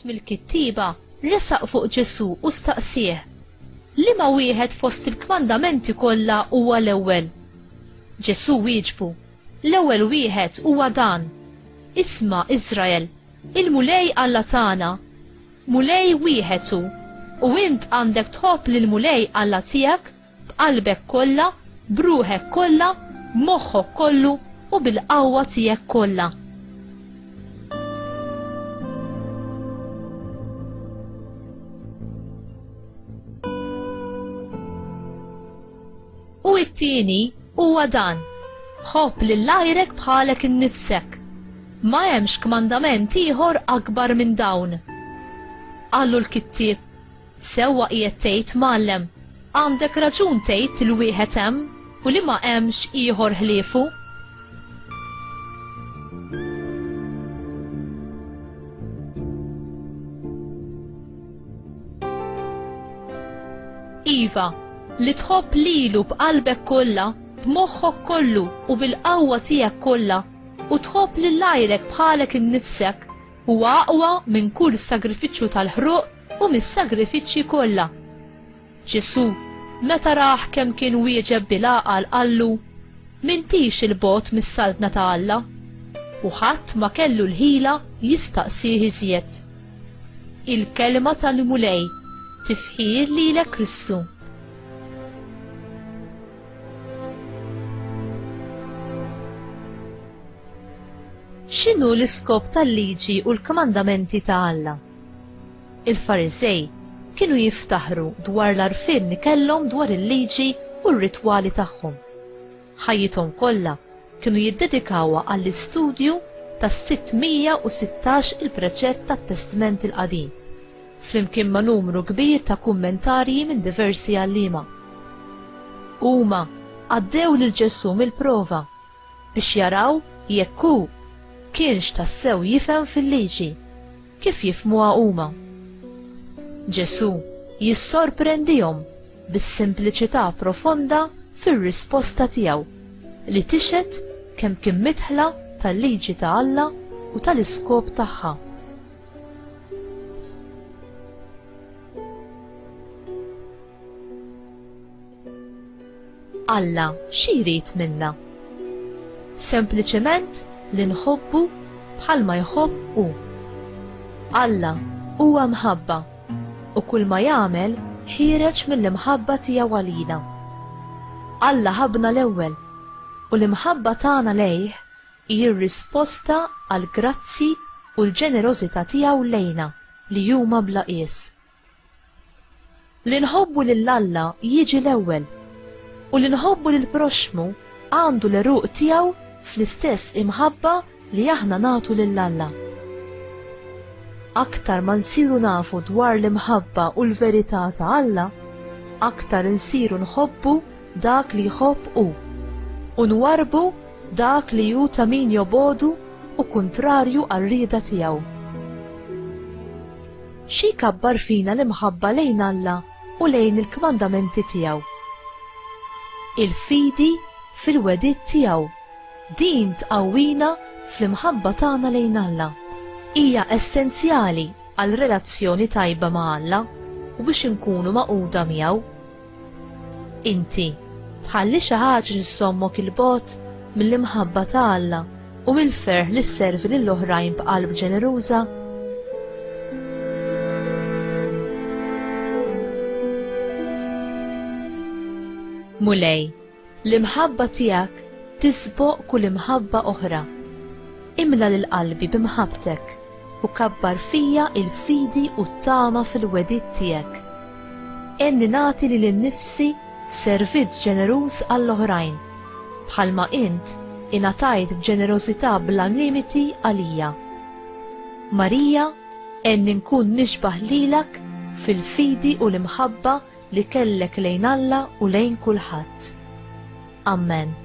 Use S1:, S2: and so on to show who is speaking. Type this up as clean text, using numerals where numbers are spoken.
S1: Wieħed mill-kittiba resaq fuq Ġesu u staqsih: liema wieħed fost il-kmandamenti kollha huwa l-ewwel? Ġesu wieġbu: l-ewwel wieħed huwa dan: isma' Iżrael, il-mulej Alla tagħna, mulej wieħed hu, u int għandek tħobb lil mulej Alla tiegħek b'qalbek kollha, b'ruħek kollha, b'moħħok kollu u bil-qawwa tiegħek kollha. U t-tieni huwa dan: ħobb lil għajrek bħalek innifsek. Ma hemmx kmandament ieħor akbar minn dawn. Qallu l-kittieb: sewwa qiegħed tgħid Mgħallem, għandek raġun tgħid il wieħed hemm u li ma hemmx ieħor ħliefu. Iva, li tħobb lilu b'qalbek kollha, b'moħħok kollu u bil-qawwa tiegħek kollha, u tħobb lil għajrek bħalek innifsek, huwa aqwa minn kull sagrifiċċju tal-ħruq u mis-sagrifiċċji kollha. Ġesu, meta rah kemm kien wieġeb bil-għaqal qallu: m'intix il-bogħod mis-saltna ta' Alla, u ħadd ma kellu l-ħila jistaqsih iżjed. Il-kelma tal-mulej, tifħir lilek Kristu. X'inhu l-iskop tal-liġi u l-komandamenti ta' Alla? Il-Fariżej kienu jiftaħru dwar l-għarfien li kellhom dwar il-liġi u r-ritwali tagħhom. Ħajjithom kollha kienu jiddedikawha għall-istudju tas-616 il-preċett tat-Testament il-Qadim, flimkien ma' numru kbir ta' kummentarji minn diversi għalliema. Huma għaddew lil Ġesu mill-prova biex jaraw jekk hu kienx tassew jifhem fil-liġi kif jifhmuha huma. Ġesu jissorprendihom bis-simpliċità profonda fir-risposta tiegħu li tixet kemm kien mitħla tal-liġi ta' Alla u tal-iskop tagħha. Alla xi jrid minna? Sempliċement li nħobbu bħalma jħobb hu. Alla huwa mħabba u kull ma jagħmel ħireġ mill-imħabba tiegħu għalina. Alla ħabna l-ewwel u l-imħabba tagħna lejh hi r-risposta għall grazzi u l-ġenerożità tiegħu lejna li huma bla qies. Li nħobbu lil Alla jiġi l-ewwel u li nħobbu lil proxmu għandu l-eruq tiegħu fl-istess imħabba li aħna nagħtu lil Alla. Aktar ma nsiru nafu dwar l-imħabba u l-verità ta' Alla, aktar insiru nħobbu dak li jħobb hu u nwarbu dak li hu ta' min jobodu u kontrarju għar-rieda tiegħu. Xi kabbar fina l-imħabba lejn Alla u lejn il-kmandamenti tiegħu? Il-fidi fil-wedid tiegħu. Din tqawwina fl-imħabba tagħna lejn Alla. Hija essenzjali għal relazzjoni tajba ma' Alla u biex inkunu maquda miegħu. Inti tħalli xi ħaġa issommok il-bogħod mill-imħabba ta' Alla u mill-ferħ li sservi lill-oħrajn b'qalb ġeneruża? Mulej, l-imħabba tiegħek tisboq kull imħabba oħra. Imla lil qalbi b'imħabbtek u kabbar fija il-fidi u t-tama fil-wedid tiegħek. Enni nagħti lil innifsi f'servizz ġeneruż għall-oħrajn, bħalma int ingħatajt b'ġenerożità bla limiti għalija. Marija, enni nkun nixbaħ lilek fil-fidi u l-imħabba li kellek lejn Alla u lejn kulħadd. Amen.